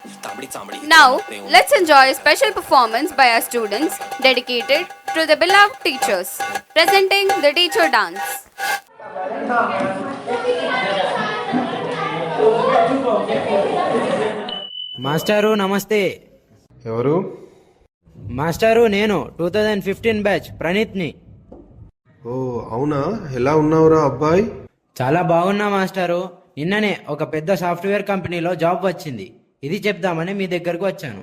Now, let's enjoy a special performance by our students dedicated to the beloved teachers, presenting the teacher dance. మాస్టారు నమస్తే. ఎవరు? మాస్టారు నేను 2015 batch ప్రణీత్ని. ఓ అవునా, ఎలా ఉన్నావురా అబ్బాయి? చాలా బాగున్నా మాస్టారు. నిన్ననే ఒక పెద్ద సాఫ్ట్వేర్ కంపెనీలో జాబ్ వచ్చింది. ఇది చెప్దామని మీ దగ్గరకు వచ్చాను.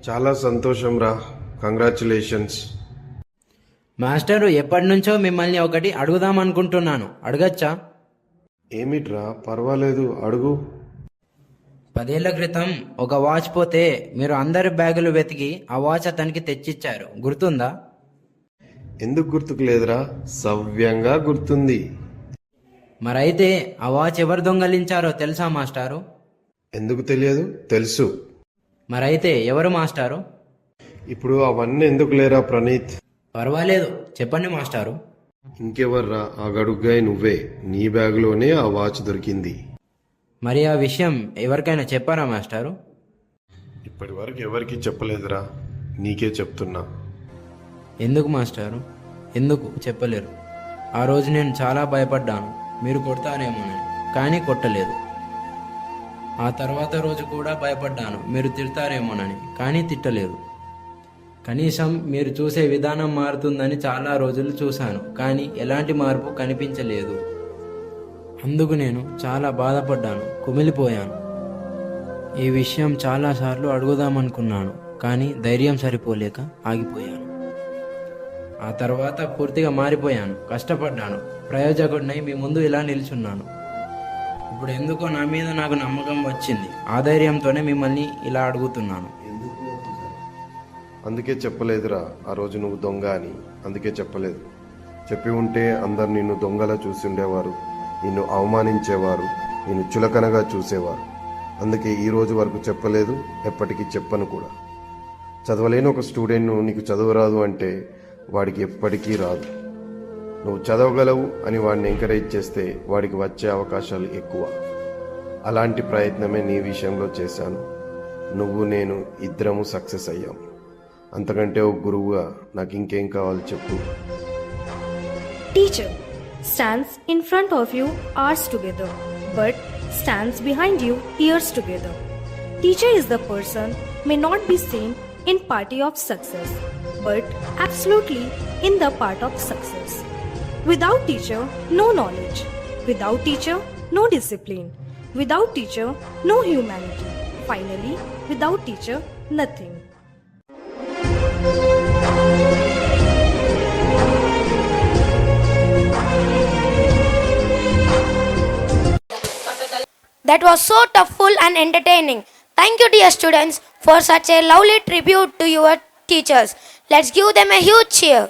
చాలా సంతోషం రా, కంగ్రాచులేషన్స్. మాస్టారు ఎప్పటి నుంచో మిమ్మల్ని ఒకటి అడుగుదాం అనుకుంటున్నాను, అడగచ్చా? ఏమిట్రా, పర్వాలేదు అడుగు. 10 ఏళ్ల క్రితం ఒక వాచ్ పోతే మీరు అందరి బ్యాగులు వెతికి ఆ వాచ్ అతనికి తెచ్చిచ్చారు, గుర్తుందా? ఎందుకు గుర్తుకు లేదురా, సవ్యంగా గుర్తుంది. మరైతే ఆ వాచ్ ఎవరు దొంగలించారో తెలుసా మాస్టారు? ఎందుకు తెలియదు, తెలుసు. మరైతే ఎవరు మాస్టారు? ఇప్పుడు అవన్నీ ఎందుకు లేరా ప్రణీత్. పర్వాలేదు, చెప్పండి మాస్టారు. ఇంకెవర్రా, ఆ గడుగ్గాయి నువ్వే. నీ బ్యాగులోనే ఆ వాచ్ దొరికింది. మరి ఆ విషయం ఎవరికైనా చెప్పారా మాస్టారు? ఇప్పటి వరకు ఎవరికి చెప్పలేదురా, నీకే చెప్తున్నా. ఎందుకు మాస్టారు, ఎందుకు చెప్పలేరు? ఆ రోజు నేను చాలా భయపడ్డాను, మీరు కొడతారేమోనని, కానీ కొట్టలేదు. ఆ తర్వాత రోజు కూడా భయపడ్డాను, మీరు తిడతారేమోనని, కానీ తిట్టలేదు. కనీసం మీరు చూసే విధానం మారుతుందని చాలా రోజులు చూశాను, కానీ ఎలాంటి మార్పు కనిపించలేదు. అందుకు నేను చాలా బాధపడ్డాను, కుమిలిపోయాను. ఈ విషయం చాలాసార్లు అడుగుదామనుకున్నాను, కానీ ధైర్యం సరిపోలేక ఆగిపోయాను. ఆ తర్వాత పూర్తిగా మారిపోయాను, కష్టపడ్డాను, ప్రయోజకుడినై మీ ముందు ఇలా నిల్చున్నాను. ఇప్పుడు ఎందుకో నా మీద నాకు నమ్మకం వచ్చింది. ఆ ధైర్యంతోనే మిమ్మల్ని ఇలా అడుగుతున్నాను. అందుకే చెప్పలేదురా ఆ రోజు నువ్వు దొంగ అని. అందుకే చెప్పలేదు. చెప్పి ఉంటే అందరు నిన్ను దొంగలా చూసి ఉండేవారు, నిన్ను అవమానించేవారు, నిన్ను చులకనగా చూసేవారు. అందుకే ఈ రోజు వరకు చెప్పలేదు, ఎప్పటికీ చెప్పను కూడా. చదవలేని ఒక స్టూడెంట్ను నీకు చదువు రాదు అంటే వాడికి ఎప్పటికీ రాదు. నువ్వు చదవగలవు అని వాడిని ఎంకరేజ్ చేస్తే వాడికి వచ్చే అవకాశాలు ఎక్కువ. అలాంటి ప్రయత్నమే నీ విషయంలో చేశాను. నువ్వు నేను ఇద్దరము సక్సెస్ అయ్యాం. అంతకంటే ఒక గురువుగా నాకు ఇంకేం కావాలి చెప్పు. Teacher stands in front of you hours together, but stands behind you years together. Teacher is the person may not be seen in party of success, but absolutely in the part of success. Without teacher, no knowledge. Without teacher, no discipline. Without teacher, no humanity. Finally, without teacher, nothing. That was so toughful and entertaining. Thank you, dear students, for such a lovely tribute to your teachers. Let's give them a huge cheer.